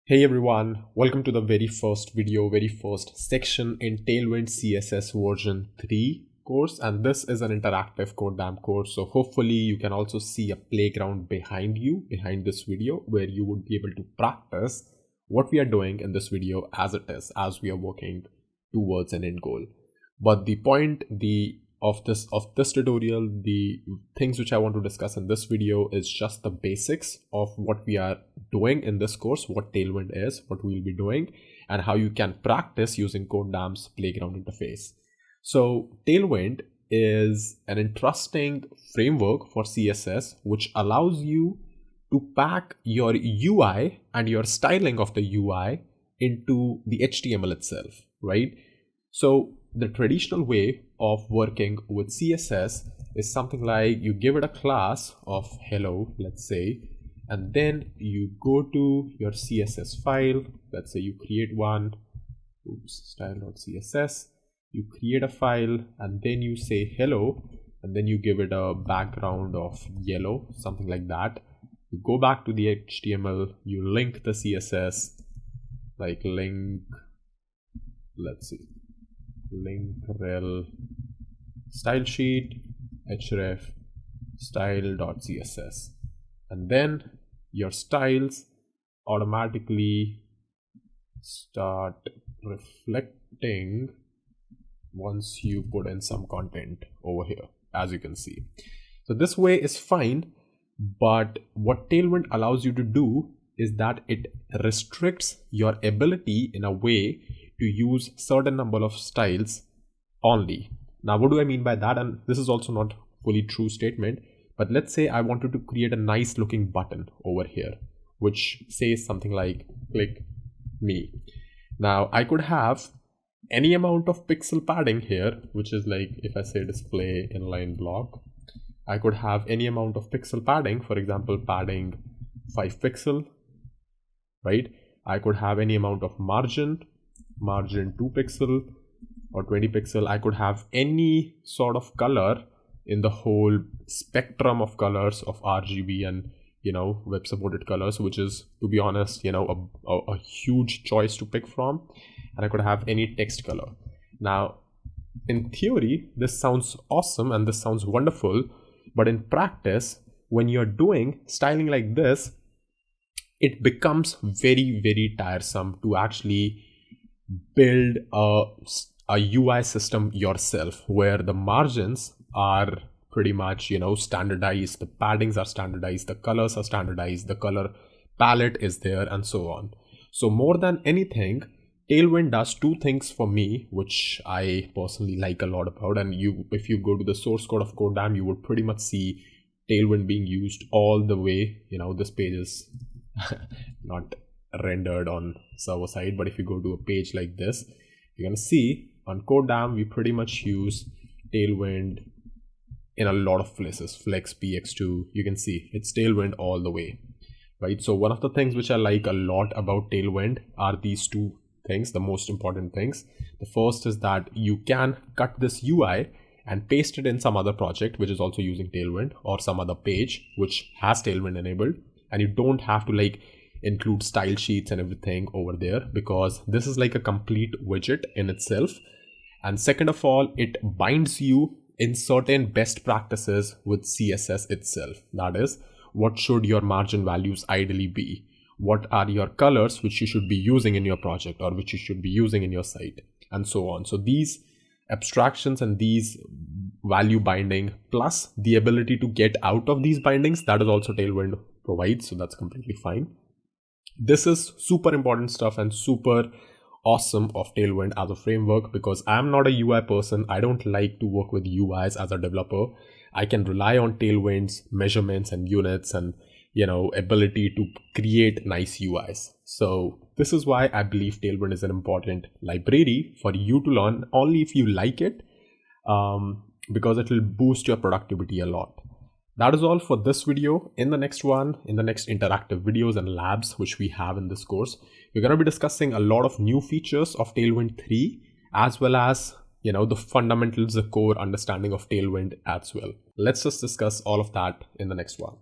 Hey everyone, welcome to the very first section in Tailwind CSS version 3 course, and this is an interactive code course, so hopefully you can also see a playground behind this video where you would be able to practice what we are doing in this video as we are working towards an end goal. But the point of this tutorial, the things which I want to discuss in this video is just the basics of what we are doing in this course, what Tailwind is, what we'll be doing, and how you can practice using CodeDAM's playground interface. So Tailwind is an interesting framework for CSS which allows you to pack your UI and your styling of the UI into the HTML itself, right? So the traditional way of working with CSS is something like you give it a class of hello, let's say, and then you go to your CSS file. Let's say you create one, style.css, you create a file, and then you say hello, and then you give it a background of yellow, something like that. You go back to the HTML, you link the CSS, like link, let's see, link rel style sheet href style.css, and then your styles automatically start reflecting once you put in some content over here, as you can see. So this way is fine, but what Tailwind allows you to do is that it restricts your ability in a way to use certain number of styles only. Now, what do I mean by that? And this is also not fully true statement, but let's say I wanted to create a nice looking button over here, which says something like click me. Now I could have any amount of pixel padding here, which is like, if I say display inline block, I could have any amount of pixel padding, for example, padding 5 pixel, right? I could have any amount of margin 2 pixel or 20 pixel. I could have any sort of color in the whole spectrum of colors of RGB and web supported colors, which is, to be honest, a huge choice to pick from. And I could have any text color. Now in theory this sounds awesome and this sounds wonderful, but in practice, when you're doing styling like this, it becomes very, very tiresome to actually build a UI system yourself, where the margins are pretty much standardized, the paddings are standardized, the colors are standardized, the color palette is there, and so on. So more than anything, Tailwind does two things for me which I personally like a lot about, and if you go to the source code of CodeDAM, you would pretty much see Tailwind being used all the way. This page is not rendered on server side, but if you go to a page like this, you can see on CodeDAM we pretty much use Tailwind in a lot of places. Flex, px2, you can see it's Tailwind all the way, right? So one of the things which I like a lot about Tailwind are these two things, the most important things. The first is that you can cut this UI and paste it in some other project which is also using Tailwind, or some other page which has Tailwind enabled, and you don't have to include style sheets and everything over there, because this is like a complete widget in itself. And second of all, it binds you in certain best practices with CSS itself. That is, what should your margin values ideally be? What are your colors which you should be using in your project or which you should be using in your site, and so on. So these abstractions and these value binding plus the ability to get out of these bindings, that is also Tailwind provides, so that's completely fine. This is super important stuff and super awesome of Tailwind as a framework, because I'm not a UI person. I don't like to work with UIs as a developer. I can rely on Tailwind's measurements and units and ability to create nice UIs. So this is why I believe Tailwind is an important library for you to learn only if you like it, because it will boost your productivity a lot. That is all for this video. In the next interactive videos and labs which we have in this course, we're going to be discussing a lot of new features of Tailwind 3, as well as the fundamentals, the core understanding of Tailwind as well. Let's just discuss all of that in the next one.